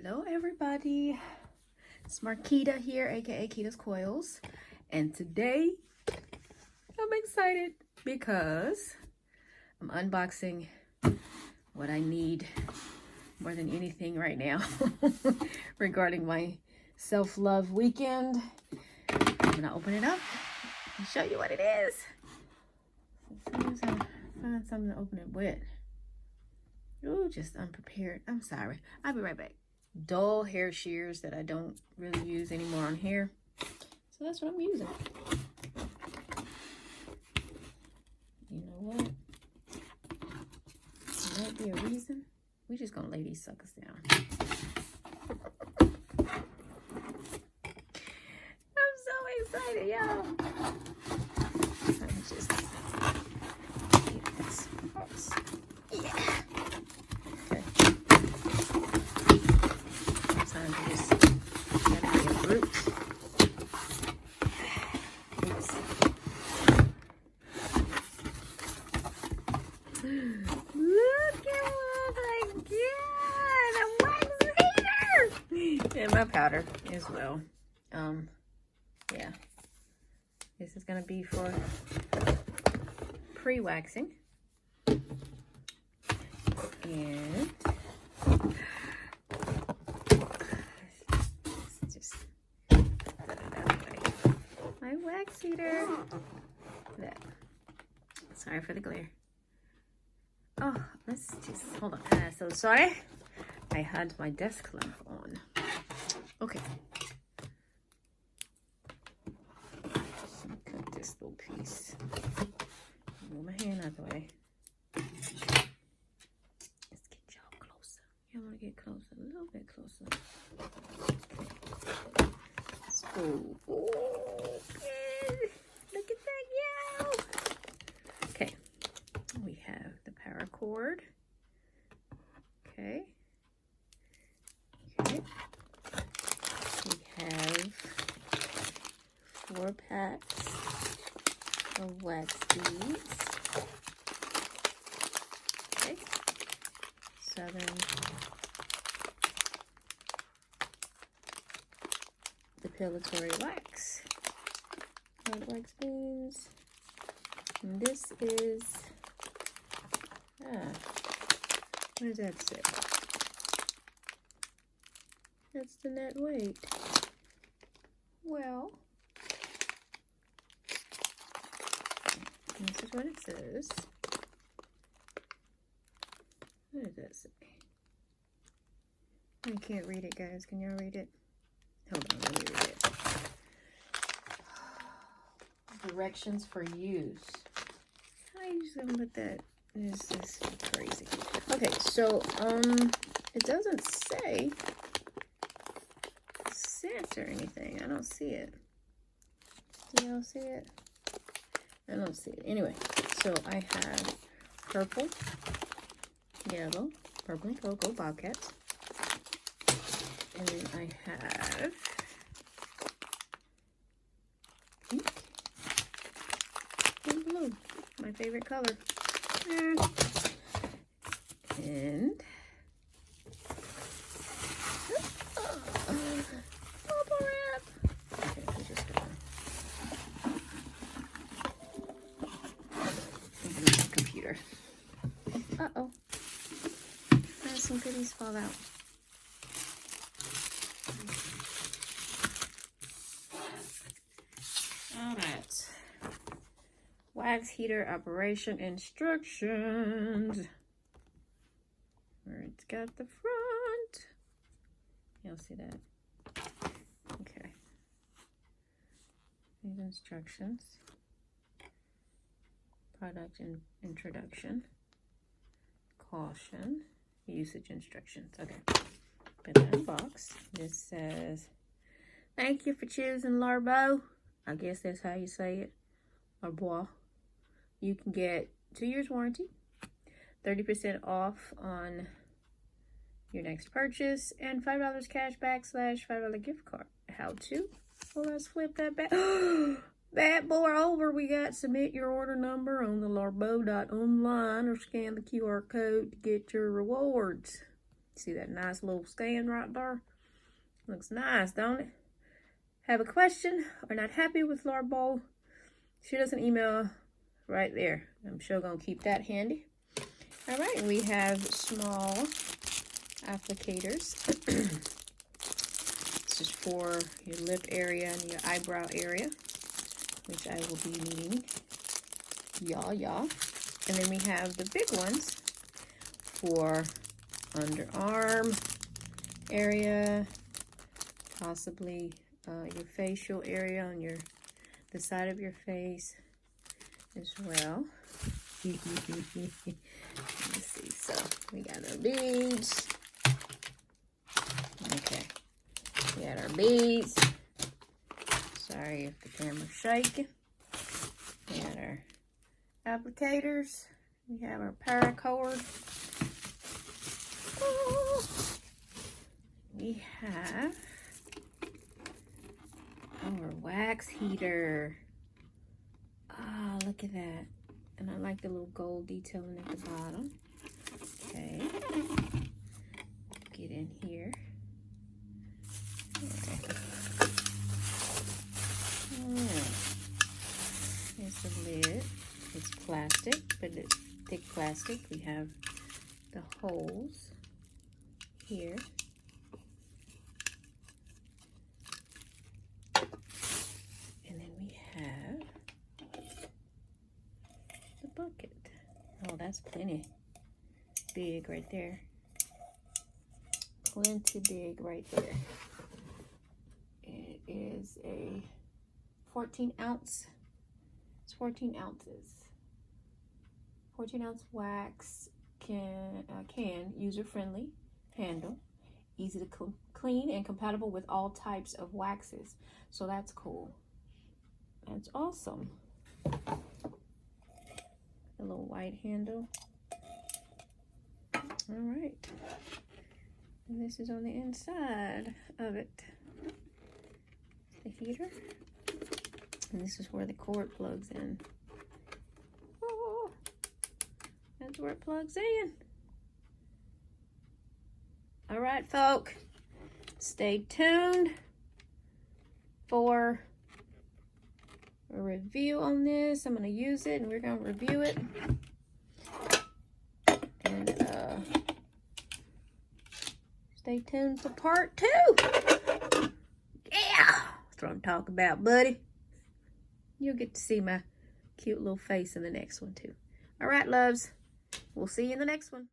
Hello everybody, it's Marquita here, aka Kita's Coils, and today I'm excited because I'm unboxing what I need more than anything right now regarding my self-love weekend. I'm gonna open it up and show you what it is. As soon as I find something to open it with. Ooh, just unprepared. I'm sorry. I'll be right back. Dull hair shears that I don't really use anymore on hair. So that's what I'm using. You know what? There might be a reason. We just gonna lay these suckers down. I'm so excited, y'all. Let me just get this first. Yeah. Okay. Sometimes you just gotta be a brute. Oops. Look at what I got! A wax heater! And my powder as well. Yeah. This is gonna be for pre-waxing. And just put it that way. My wax heater. That. Sorry for the glare. Oh, let's just hold on. So sorry. I had my desk lamp on. Okay. Cut this little piece. Move my hand out of the way. I want to get closer, a little bit closer. Okay. So, okay. Look at that, yo! Okay, we have the power cord. Okay. Okay. We have 4 packs of wax beads. Okay. 7 depilatory wax, wax beans, and this is, what does that say? That's the net weight. Well, this is what it says. What does that say? I can't read it, guys. Can y'all read it? Hold on, let me read it. Directions for use. How you just gonna put that? This is crazy. Okay, so it doesn't say scent or anything. I don't see it. Do y'all see it? I don't see it. Anyway, so I have purple, yellow, purple and cocoa bobcats. And then I have pink and blue, my favorite color. And bubble wrap. Okay, we're just gonna open up the computer. Uh-oh. I had some goodies fall out. Alright. Wax heater operation instructions. Where it's got the front. You'll see that. Okay. These instructions. Product introduction. Caution. Usage instructions. Okay. Put that in the box. This says, thank you for choosing Larbois. I guess that's how you say it. Larbois. You can get 2 years warranty, 30% off on your next purchase, and $5 cash back / $5 gift card. How to? Well, let's flip that back. Bad boy over. We got submit your order number on the larbois.online or scan the QR code to get your rewards. See that nice little stand right there? Looks nice, don't it? Have a question or not happy with Larbois? Shoot us an email right there. I'm sure gonna keep that handy. All right, we have small applicators. This is for your lip area and your eyebrow area, which I will be needing. Y'all. And then we have the big ones for underarm area, possibly your facial area on the side of your face as well. Let's see. So we got our beads. Okay, we got our beads. Sorry if the camera's shaking. We got our applicators. We have our paracord. We have our wax heater. Oh, look at that. And I like the little gold detailing at the bottom. Okay. Get in here. Okay. Here's the lid. It's plastic, but it's thick plastic. We have the holes here. And then we have the bucket. Oh, that's plenty big right there. Plenty big right there. It is a 14 ounce. It's 14 ounces. 14 ounce wax can user friendly handle, easy to clean and compatible with all types of waxes. So that's cool. That's awesome. A little white handle. All right. And this is on the inside of it. The heater. And this is where the cord plugs in. Oh, that's where it plugs in. All right, folk. Stay tuned for a review on this. I'm going to use it and we're going to review it. And stay tuned for part 2. Yeah! That's what I'm talking about, buddy. You'll get to see my cute little face in the next one, too. All right, loves. We'll see you in the next one.